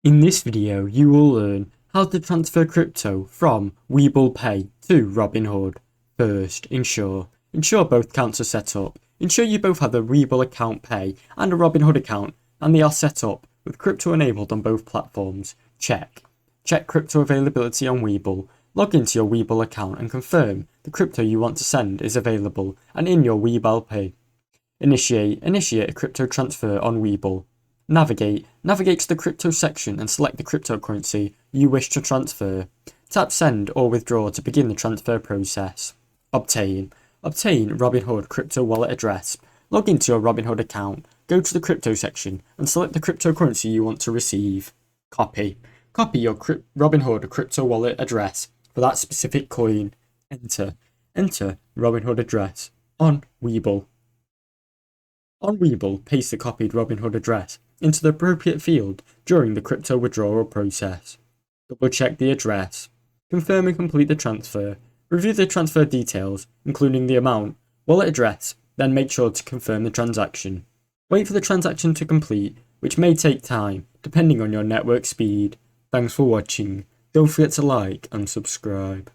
In this video, you will learn how to transfer crypto from Webull Pay to Robinhood. First, ensure both accounts are set up. Ensure you both have a Webull account Pay and a Robinhood account, and they are set up with crypto enabled on both platforms. Check crypto availability on Webull. Log into your Webull account and confirm the crypto you want to send is available and in your Webull Pay. Initiate a crypto transfer on Webull. Navigate to the crypto section and select the cryptocurrency you wish to transfer. Tap send or withdraw to begin the transfer process. Obtain Robinhood crypto wallet address. Log into your Robinhood account, go to the crypto section and select the cryptocurrency you want to receive. Copy your Robinhood crypto wallet address for that specific coin. Enter Robinhood address on Webull. On Webull, paste the copied Robinhood address into the appropriate field during the crypto withdrawal process. Double check the address. Confirm and complete the transfer. Review the transfer details, including the amount, wallet address, then make sure to confirm the transaction. Wait for the transaction to complete, which may take time, depending on your network speed. Thanks for watching. Don't forget to like and subscribe.